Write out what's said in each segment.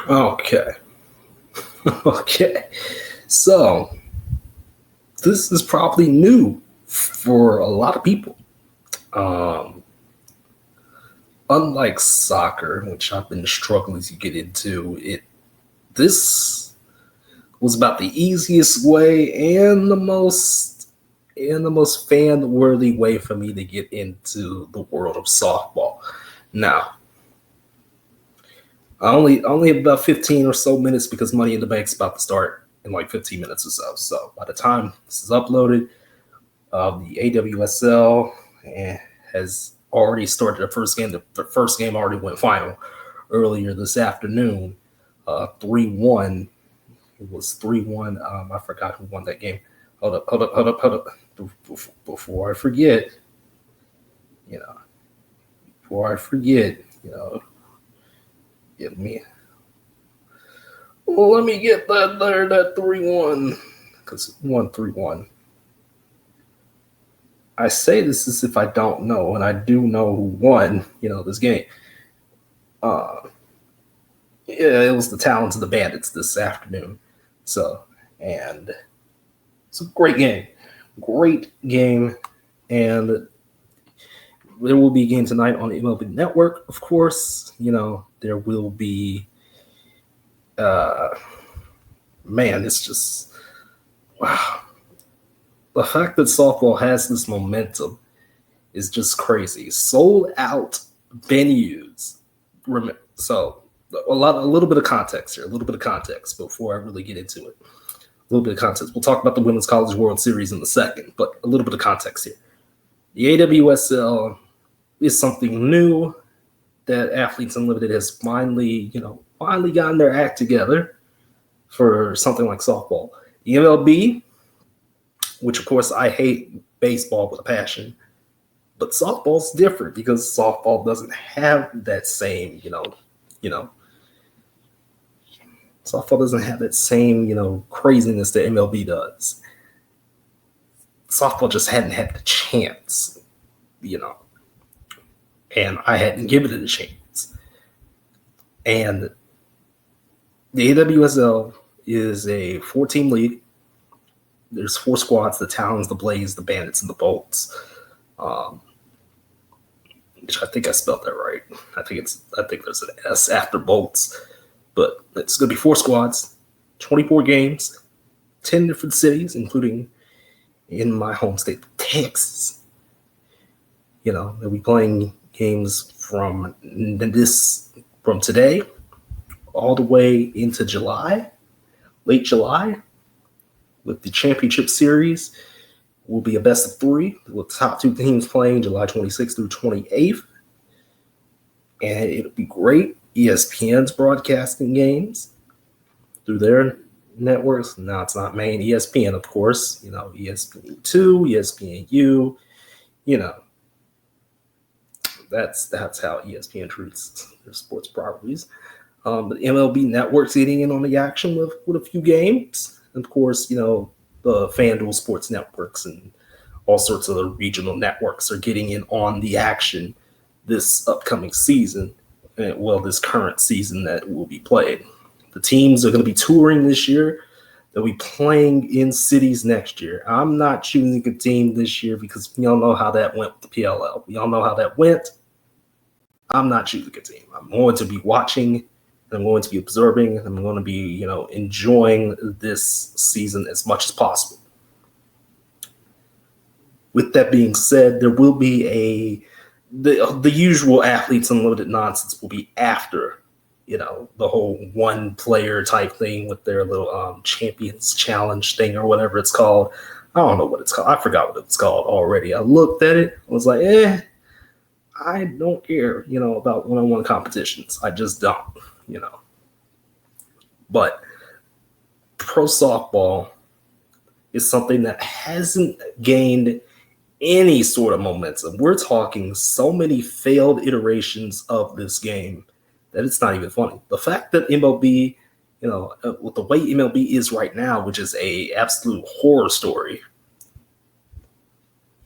Okay. Okay. So, this is probably new for a lot of people. Um, Unlike soccer, which I've been struggling to get into, this was about the easiest way and the most fan worthy way for me to get into the world of softball. Now, I only have about 15 or so minutes because Money in the Bank's about to start in like 15 minutes or so. So by the time this is uploaded, the AWSL has already started the first game. The first game already went final earlier this afternoon, 3-1. It was 3-1. I forgot who won that game. Hold up. Before I forget, you know, before I forget, get me. Well, let me get that 3-1 because it won 3-1. I say this as if I don't know, and I do know who won, this game. Uh, yeah, it was the Talons of the Bandits this afternoon. So, and it's a great game, and there will be a game tonight on the MLB Network. Of course, there will be. Man, it's just wow. The fact that softball has this momentum is just crazy. Sold out venues. So a little bit of context here. A little bit of context before I really get into it. A little bit of context. We'll talk about the Women's College World Series in a second, but a little bit of context here. The AWSL is something new that Athletes Unlimited has finally gotten their act together for something like softball. The MLB, which of course I hate baseball with a passion, but softball's different because softball doesn't have that same, softball doesn't have that same, craziness that MLB does. Softball just hadn't had the chance, and I hadn't given it a chance. And the AWSL is a 4-team league. There's 4 squads: the Talons, the Blaze, the Bandits, and the Bolts. Which I think I spelled that right. I think there's an S after Bolts, but it's going to be 4 squads, 24 games, 10 different cities, including in my home state, Texas. They'll be playing games from today all the way into July, late July, with the championship series. Will be a best of 3 with the top 2 teams playing July 26th through 28th. And it'll be great. ESPN's broadcasting games through their networks. Now it's not main ESPN, of course. ESPN2, ESPNU. That's how ESPN treats their sports properties. The MLB Network's getting in on the action with a few games. And of course, the FanDuel Sports Networks and all sorts of the regional networks are getting in on the action this upcoming season, this current season that will be played. The teams are going to be touring this year. They'll be playing in cities next year. I'm not choosing a team this year because we all know how that went with the PLL. We all know how that went. I'm not choosing a team. I'm going to be watching. I'm going to be observing, and I'm going to be, enjoying this season as much as possible. With that being said, there will be the usual Athletes Unlimited nonsense will be after, the whole one player type thing with their little Champions Challenge thing or whatever it's called. I don't know what it's called. I forgot what it's called already. I looked at it. I was like, I don't care, about one-on-one competitions. I just don't. But pro softball is something that hasn't gained any sort of momentum. We're talking so many failed iterations of this game that it's not even funny. The fact that MLB, with the way MLB is right now, which is a absolute horror story,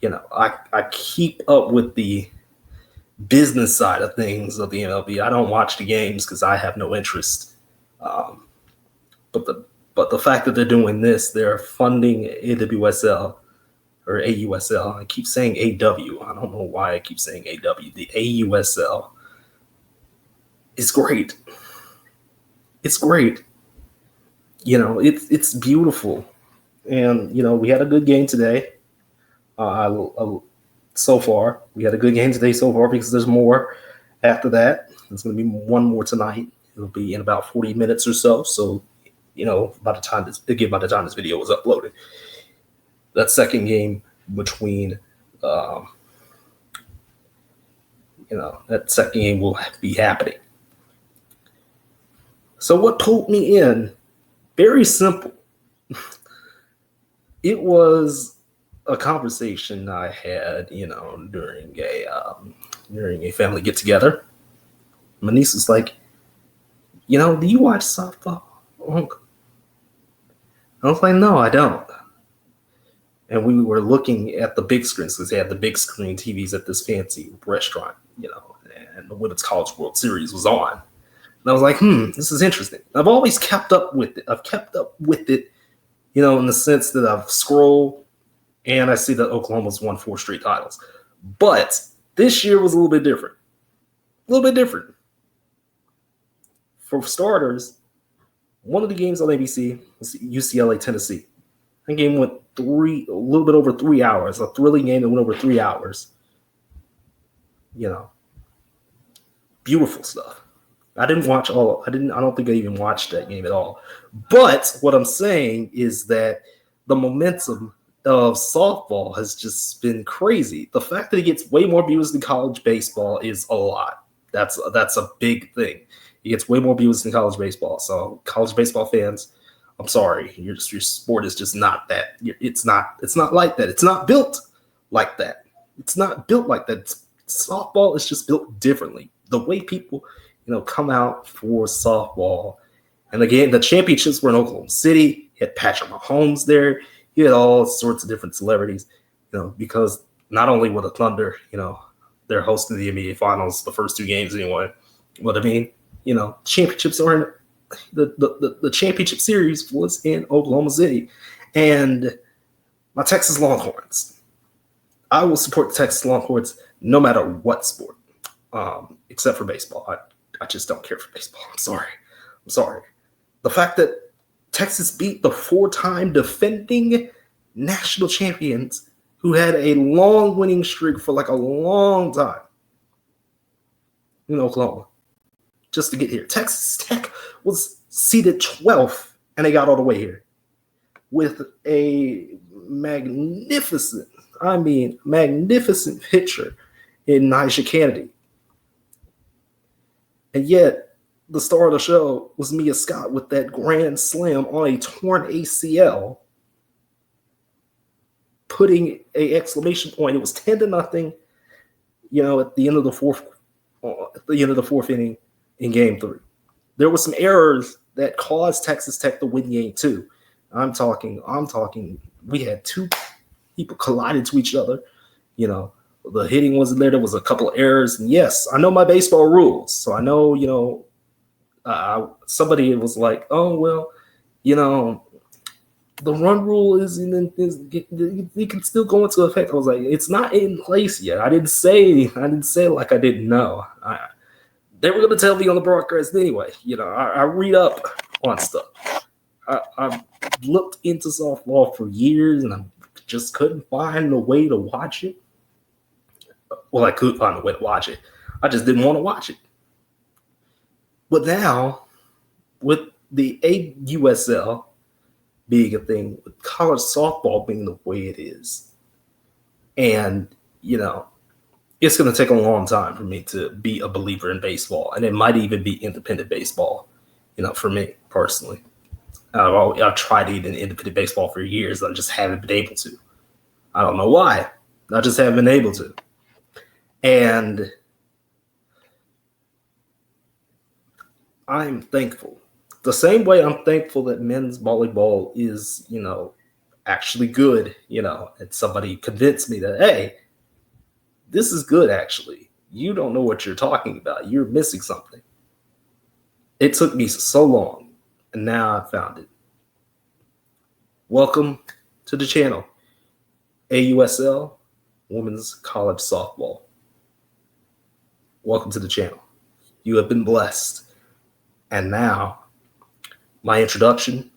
I keep up with the business side of things of the MLB. I don't watch the games because I have no interest But the fact that they're doing this, they're funding AWSL or AUSL. I keep saying AW. I don't know why I keep saying AW. The AUSL is great. It's great. It's beautiful. And, we had a good game today. So far, we had a good game today so far because there's more after that. There's going to be one more tonight. It'll be in about 40 minutes or so. So, by the time this video was uploaded, that second game between, that second game will be happening. So what pulled me in? Very simple. It was a conversation I had, during a family get together. My niece was like, do you watch softball? I was like, no, I don't. And we were looking at the big screens because they had the big screen TVs at this fancy restaurant, and the Women's College World Series was on. And I was like, this is interesting. I've always kept up with it. I've kept up with it, in the sense that I've scrolled and I see that Oklahoma's won 4 straight titles. But this year was a little bit different. For starters, one of the games on ABC was UCLA, Tennessee. That game went a little bit over 3 hours, a thrilling game that went over 3 hours. Beautiful stuff. I don't think I even watched that game at all. But what I'm saying is that the momentum of softball has just been crazy. The fact that it gets way more views than college baseball is a lot. That's a big thing. It gets way more views than college baseball. So college baseball fans, I'm sorry, your sport is just not that. It's not like that. It's not built like that. Softball is just built differently. The way people, come out for softball, and again, the championships were in Oklahoma City. You had Patrick Mahomes there. You had all sorts of different celebrities, because not only were the Thunder, they're hosting the NBA Finals, the first 2 games anyway. What I mean, championships are in. The championship series was in Oklahoma City, and my Texas Longhorns. I will support the Texas Longhorns no matter what sport, except for baseball. I just don't care for baseball. I'm sorry. The fact that Texas beat the 4-time defending national champions who had a long winning streak for like a long time in Oklahoma, just to get here. Texas Tech was seeded 12th, and they got all the way here with a magnificent pitcher in Nyjah Kennedy. And yet, the star of the show was Mia Scott with that grand slam on a torn ACL, putting an exclamation point. It was 10-0, at the end of the fourth inning in Game 3. There were some errors that caused Texas Tech to win Game 2. I'm talking. We had 2 people collided to each other. The hitting wasn't there. There was a couple of errors. And yes, I know my baseball rules. So I know, somebody was like, oh, well, the run rule it can still go into effect. I was like, it's not in place yet. I didn't say like I didn't know. They were going to tell me on the broadcast anyway. I read up on stuff. I've looked into softball for years, and I just couldn't find a way to watch it. Well, I could find a way to watch it. I just didn't want to watch it. But now, with the AUSL being a thing, with college softball being the way it is, and, it's going to take a long time for me to be a believer in baseball, and it might even be independent baseball, for me personally. I've tried to eat in independent baseball for years. I just haven't been able to. I don't know why. I just haven't been able to. And I'm thankful. The same way I'm thankful that men's volleyball is, actually good, and somebody convinced me that, hey, this is good, actually. You don't know what you're talking about. You're missing something. It took me so long and now I found it. Welcome to the channel, AUSL Women's College Softball. Welcome to the channel. You have been blessed. And now, my introduction.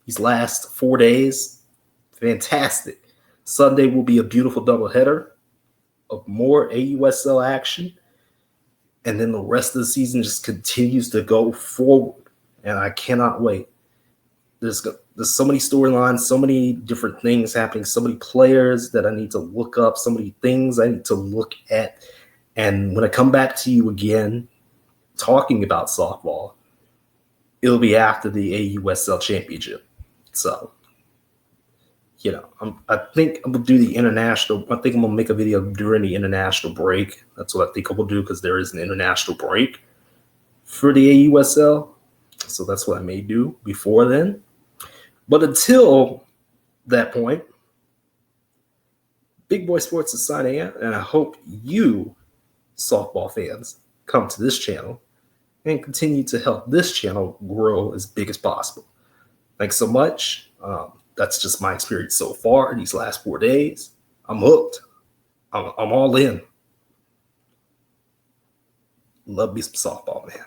These last 4 days, fantastic. Sunday will be a beautiful doubleheader of more AUSL action. And then the rest of the season just continues to go forward. And I cannot wait. There's so many storylines, so many different things happening, so many players that I need to look up, so many things I need to look at. And when I come back to you again, talking about softball, it'll be after the AUSL championship. So, I think I'm going to do the international. I think I'm going to make a video during the international break. That's what I think I will do because there is an international break for the AUSL. So that's what I may do before then. But until that point, Big Boy Sports is signing out, and I hope you, softball fans, come to this channel and continue to help this channel grow as big as possible. Thanks so much. That's just my experience so far these last 4 days. I'm hooked. I'm all in. Love me some softball, man.